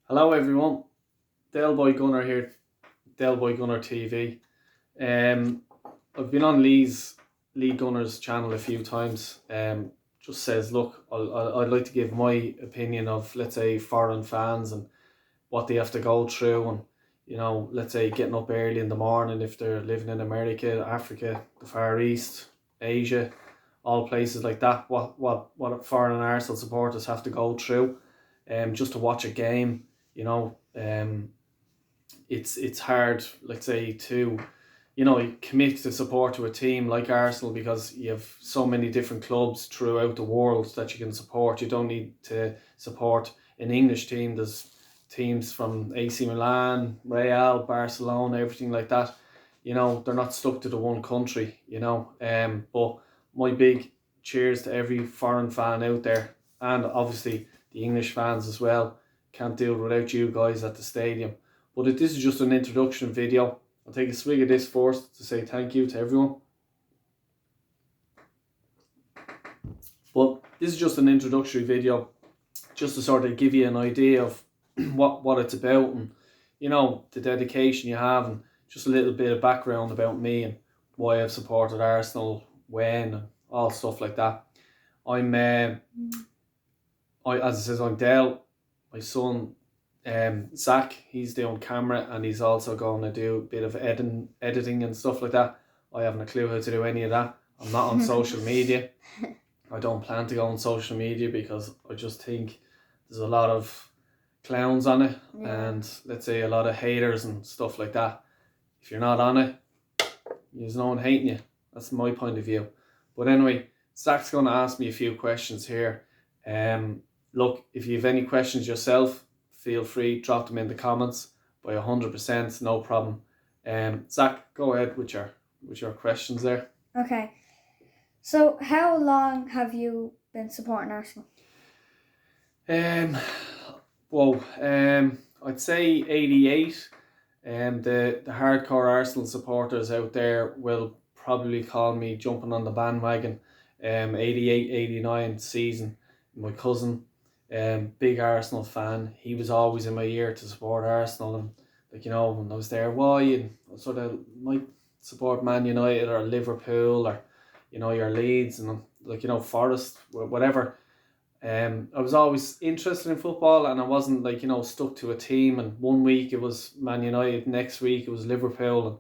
Hello everyone, Del Boy Gunner here, Del Boy Gunner TV. Um, I've been on Lee Gunner's channel a few times. Just says, look, I'd like to give my opinion of, let's say, foreign fans and what they have to go through, and let's say getting up early in the morning if they're living in America, Africa, the Far East, Asia, all places like that. What foreign Arsenal supporters have to go through, just to watch a game. It's hard, let's say, to commit to support to a team like Arsenal because you have so many different clubs throughout the world that you can support. You don't need to support an English team. There's teams from AC Milan, Real, Barcelona, everything like that. They're not stuck to the one country. But my big cheers to every foreign fan out there, and obviously the English fans as well. Can't do it without you guys at the stadium. But if this is just an introduction video, I'll take a swig of this first to say thank you to everyone. But this is just an introductory video, just to sort of give you an idea of what it's about, and the dedication you have, and just a little bit of background about me and why I've supported Arsenal, when, and all stuff like that. As it says, I'm Del. My son, Zach, he's doing camera, and he's also going to do a bit of editing and stuff like that. I haven't a clue how to do any of that. I'm not on social media. I don't plan to go on social media because I just think there's a lot of clowns on it, and let's say a lot of haters and stuff like that. If you're not on it, there's no one hating you. That's my point of view. But anyway, Zach's going to ask me a few questions here. Look, if you have any questions yourself, feel free, drop them in the comments by 100%, no problem. Zach, go ahead with your questions there. Okay. So how long have you been supporting Arsenal? I'd say 88. The hardcore Arsenal supporters out there will probably call me jumping on the bandwagon. 88, 89 season. My cousin, big Arsenal fan. He was always in my ear to support Arsenal, and when I was there, why? And I sort of might support Man United or Liverpool or your Leeds and Forest, whatever. I was always interested in football, and I wasn't stuck to a team. And one week it was Man United, next week it was Liverpool, and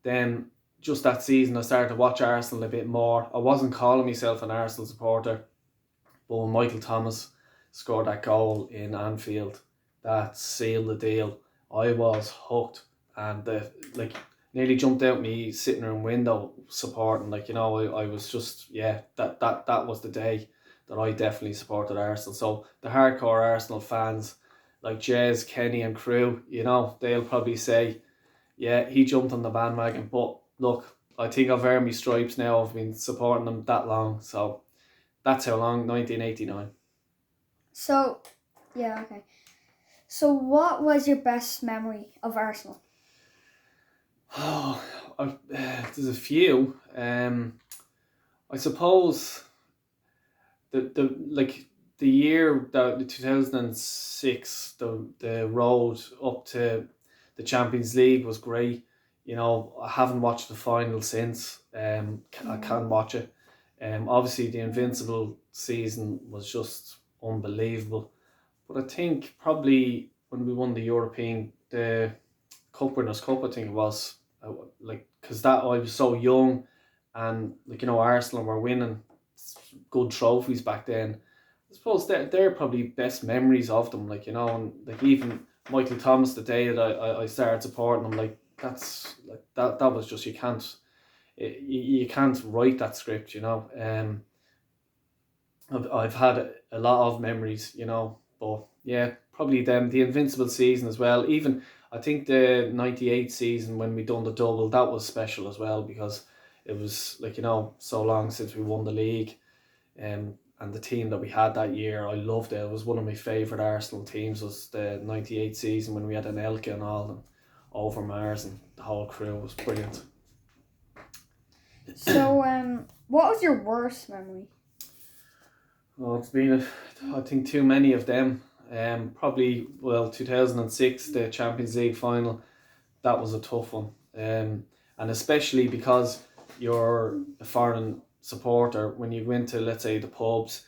then just that season I started to watch Arsenal a bit more. I wasn't calling myself an Arsenal supporter, but when Michael Thomas scored that goal in Anfield, that sealed the deal. I was hooked, and nearly jumped out me sitting room window supporting. I was just, that was the day that I definitely supported Arsenal. So the hardcore Arsenal fans like Jez, Kenny and crew, they'll probably say, yeah, he jumped on the bandwagon. But look, I think I've earned my stripes now. I've been supporting them that long. So that's how long, 1989. So, okay. So what was your best memory of Arsenal? Oh, there's a few. I suppose the year that the 2006, the road up to the Champions League was great. I haven't watched the final since. I can't watch it. Obviously the Invincible season was just unbelievable. But I think probably when we won the Cup Winners' Cup, I think it was, because that I was so young, and Arsenal were winning good trophies back then. I suppose they're probably best memories of them, and even Michael Thomas, the day that I started supporting him, that was just, you can't write that script. I've had a lot of memories, but yeah, probably the Invincible season as well. Even I think the 98 season when we done the double, that was special as well, because it was so long since we won the league. And the team that we had that year, I loved it. It was one of my favourite Arsenal teams, was the 98 season when we had Anelka and all, and Overmars and the whole crew. Was brilliant. So what was your worst memory? Well, it's been, I think, too many of them. Probably 2006, the Champions League final. That was a tough one. And especially because you're a foreign supporter, when you go into, let's say, the pubs,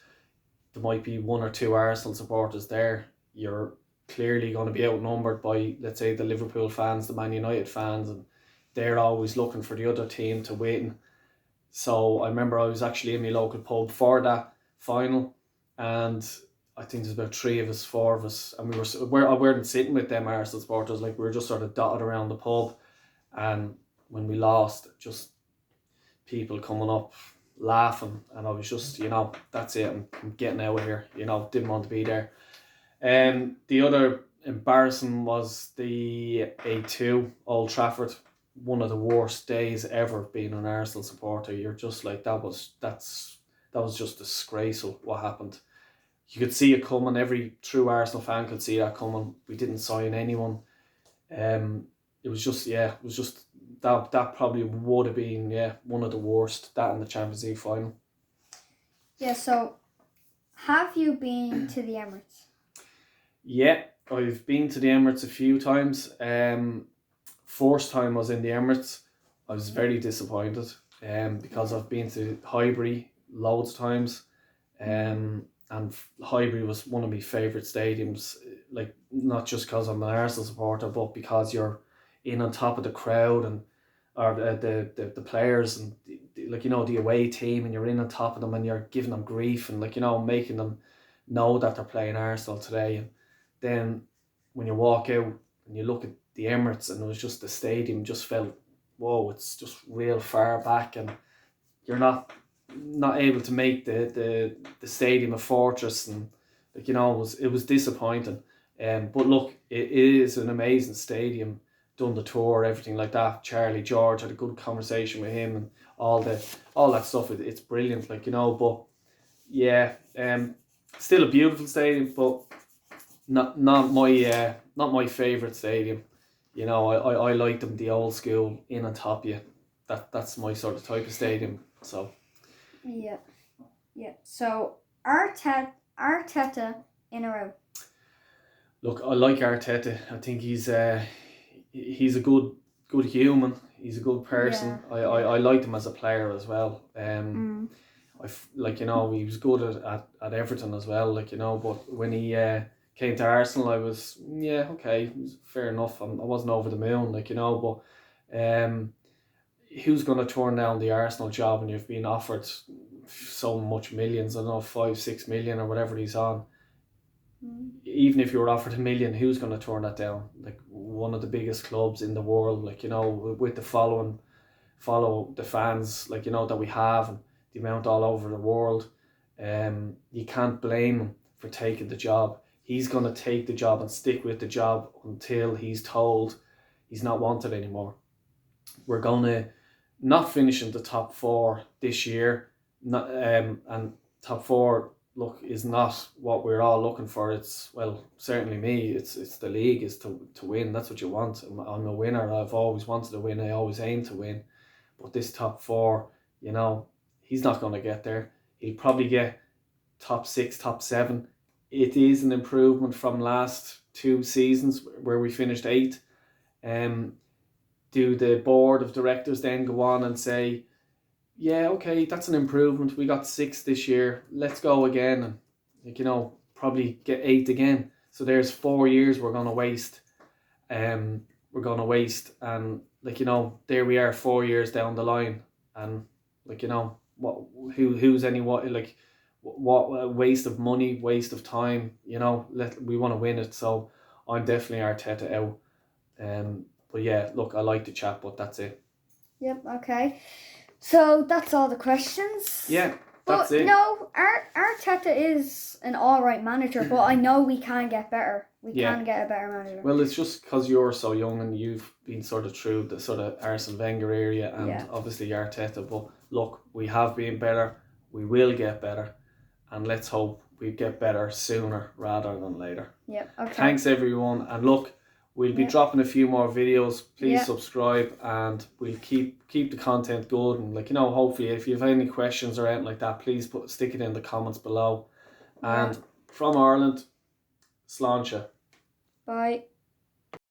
there might be one or two Arsenal supporters there. You're clearly going to be outnumbered by, let's say, the Liverpool fans, the Man United fans, and they're always looking for the other team to win. So I remember I was actually in my local pub for that final, and I think there's about three of us, four of us, and I weren't sitting with them Arsenal supporters. Like, we were just sort of dotted around the pub, and when we lost, just people coming up laughing, and I was just, that's it. I'm getting out of here. Didn't want to be there. The other embarrassing was the A2 Old Trafford. One of the worst days ever being an Arsenal supporter. You're just like, that was just disgraceful what happened. You could see it coming. Every true Arsenal fan could see that coming. We didn't sign anyone. It was just that probably would have been one of the worst. That in the Champions League final. Yeah. So, have you been to the Emirates? Yeah, I've been to the Emirates a few times. First time I was in the Emirates, I was very disappointed. Because I've been to Highbury loads of times. And Highbury was one of my favourite stadiums. Like, not just because I'm an Arsenal supporter, but because you're in on top of the crowd and the players and the away team, and you're in on top of them and you're giving them grief and making them know that they're playing Arsenal today. And then when you walk out and you look at the Emirates, and it was just the stadium just felt, whoa, it's just real far back, and you're not able to make the stadium a fortress, and it was disappointing. But look, it is an amazing stadium. Done the tour, everything like that. Charlie George, had a good conversation with him, and all that stuff. It's brilliant, But yeah, still a beautiful stadium, but not my favourite stadium. I like them the old school, in on top of you. That's my sort of type of stadium. So yeah. So Arteta in a row. Look, I like Arteta. I think he's a good human. He's a good person. Yeah. I liked him as a player as well. He was good at Everton as well. But when he came to Arsenal, I was okay. It was fair enough. I wasn't over the moon. But who's going to turn down the Arsenal job when you've been offered so much millions? I don't know, 5-6 million or whatever he's on. Even if you were offered $1 million, who's going to turn that down? Like, one of the biggest clubs in the world, with the follow the fans, that we have, and the amount all over the world. You can't blame him for taking the job. He's going to take the job and stick with the job until he's told he's not wanted anymore. We're going to not finish in the top 4 this year. And top 4, look, is not what we're all looking for. It's, well, certainly me, it's the league is to win. That's what you want. I'm a winner. I've always wanted to win. I always aim to win. But this top 4, he's not going to get there. He'll probably get top 6, top 7. It is an improvement from last 2 seasons where we finished 8th. Do the board of directors then go on and say, yeah, okay, that's an improvement. We got 6th this year. Let's go again, and probably get 8th again. So there's 4 years we're gonna waste. And there we are 4 years down the line, and what a waste of money, waste of time. We want to win it. So I'm definitely Arteta out. But yeah, look, I like the chat, but that's it. Yep. Okay. So that's all the questions. Yeah, that's it. No, Arteta is an alright manager, but I know we can get better. We can get a better manager. Well, it's just because you're so young and you've been sort of through the sort of Arsene Wenger area and obviously Arteta. But look, we have been better. We will get better, and let's hope we get better sooner rather than later. Yep. Okay. Thanks everyone, and look, we'll be dropping a few more videos. Please subscribe, and we'll keep the content good. And hopefully, if you have any questions or anything like that, please stick it in the comments below. And from Ireland, Sláinte. Bye.